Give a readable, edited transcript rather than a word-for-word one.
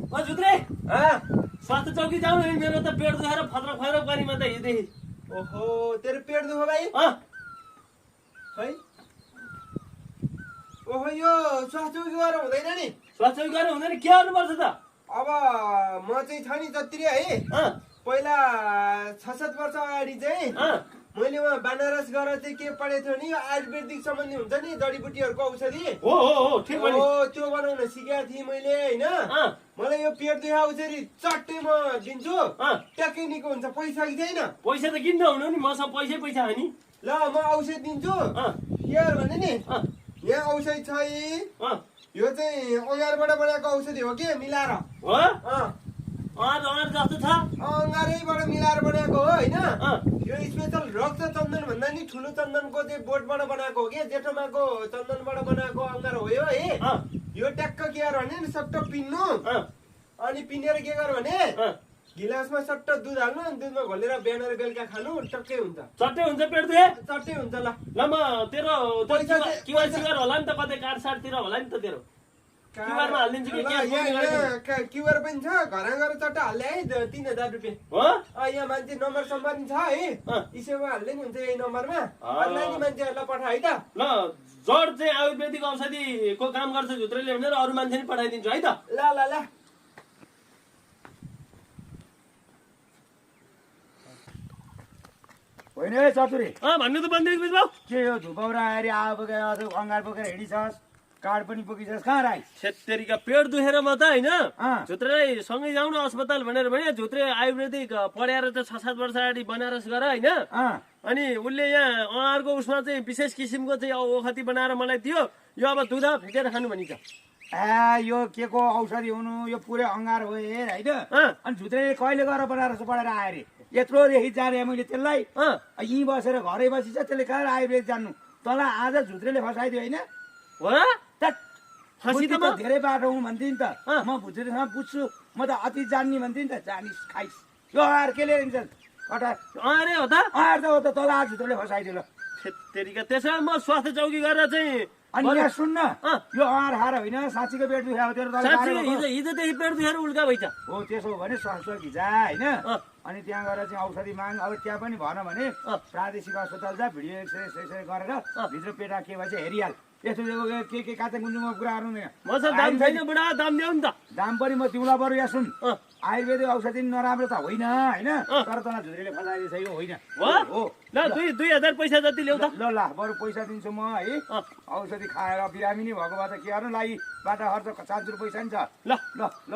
जुत्रे स्वास्थ्य चौकी जाऊ नि मेरो त पेट दुखेर फत्रक फत्रक पानीमा त हिँड्दै। ओहो तेरो पेट दुखो भाइ है? ओहो यो स्वास्थ्य चौकी गएर हुँदैन नि? स्वास्थ्य चौकी गएर हुँदैन, के गर्नुपर्छ त? अब म चाहिँ छ नि जत्तिरी है, पहिला 6-7 वर्ष अगाडि चाहिँ मैले उहाँ बनारस गएर चाहिँ के पढेको थियो नि, यो आयुर्वेदिक सम्बन्धी हुन्छ नि जडीबुटीहरूको औषधि, हो ठिक भन्यो। त्यो बनाउन सिकेको थिएँ मैले होइन। मलाई यो पेट दुखा औषधि चट्टै म दिन्छु, ट्याक्कै निको हुन्छ। पैसा कि छैन? पैसा त किन नहुनु नि, मसँग पैसा हो नि। ल म औषधि दिन्छु। के भने नि यहाँ औषधि छ यो चाहिँ अँगारबाट बनाएको औषधि हो कि मिलाएर हो? अँगार जस्तो छ, अँगारैबाट मिलाएर बनाएको हो होइन। यो स्पेसल रक्त चन्दन भन्दा नि ठुलो चन्दनको चाहिँ बोटबाट बनाएको हो कि, जेठोमाको चन्दनबाट बनाएको अँगार हो यो है। यो ट्याक्क के गर भने नि सट्ट पिन्नु, अनि पिनेर के गर भने गिलासमा सट्ट दुध हाल्नु, अनि दुधमा घोलेर बिहान र बेलुका खानु, टक्कै हुन्छ। चट्टै हुन्छ पेट दुखे? चट्टै हुन्छ। ल म तेरो पैसा क्युआर सिगर होला नि त, कतै कार्ड सार्डतिर होला नि त तेरो, क्युआरमा हालिदिन्छु कि। क्युआर पनि छ, घरमा गएर चट्ट हाल्ने है 3000 रुपियाँ हो। यहाँ मान्छे नम्बर सम्बर छ है, इसोमा हाल्दै नि हुन्छ यही नम्बरमा। नानी मान्छेहरूलाई पठा है त। ल जड चाहिँ आयुर्वेदिक औषधिको काम गर्छ जुत्रेले भनेर अरू मान्छे नि पठाइदिन्छु है त। ल ल ल होइन चतुरी भन्नु त बन्दिरहेको बिच भाउ के यो धुपौरा आएर बोकेर अँगार बोकेर हिँडिछस्, कार्ड पनि बोकिछस्, कहाँ राइ? छेत्तेरीका पेट दुखेर म त होइन झुत्रेलाई सँगै जाउँ न अस्पताल भनेर भने, झुत्रे आयुर्वेदिक पढाएर त 6-7 वर्ष अगाडि बनारस गएर होइन, अनि उसले यहाँ अँगारको उसमा चाहिँ विशेष किसिमको चाहिँ ओखती बनाएर मलाई दियो। यो अब दुध फिटेर खानु भनिन्छ। यो के को औषधि हुनु, यो पुरै अँगार हो हेर होइन। अनि झुत्रेले कहिले गएर बनारस पढेर आयो अरे, यत्रोदेखि जाने मैले त्यसलाई यहीँ बसेर घरै बसी छ, त्यसले कहाँ आयुर्वेद जान्नु? तँलाई आज झुत्रेले फसाइदियो होइन? धेरै बाटो हुँ भन्थेँ नि त, म झुत्रेसँग बुझ्छु, म त अति जान्ने भन्थेँ नि त। जानिस् खाइस् यो अँगार के लिन्छ कटा अँगारै हो त? अँगार त हो त, तँलाई आज झुत्रेले फसाइदियो। ल छेत्तेरीका त्यसो म स्वास्थ्य चौकी गरेर चाहिँ। अनि यहाँ सुन्न, यो अँगार खाएर होइन साँच्चीको पेट दुख्या तेरो हिजोदेखि पेट दुखेर उल्का भइछ हो। त्यसो हो भने स्वास्थ्य गिजा होइन, अनि त्यहाँ गएर चाहिँ औषधि माग। अब त्यहाँ पनि भन भने प्रादेशिक अस्पताल जा, भिडियो एक्सरे गरेर भित्र पेटमा के भएछ हेरिहाल। यस्तो के काचा गुन्जुमा कुराहरू मसँग दाम छैन बुढा, दाम ल्याउ नि त। दाम पनि म तिमीलाई बरु यहाँ सुन, आयुर्वेदिक औषधि नराम्रो त होइन होइन, तर तँलाई झुत्रेले फसाइदिएछ यो होइन हो। ल 2000 पैसा जति ल्याउ त। ल बरु पैसा दिन्छु म है, औषधि खाएर बिरामी नै भएको भए त के गर्नु, लागि बाटा खर्च 7 रुपियाँ पैसा नि छ। ल ल ल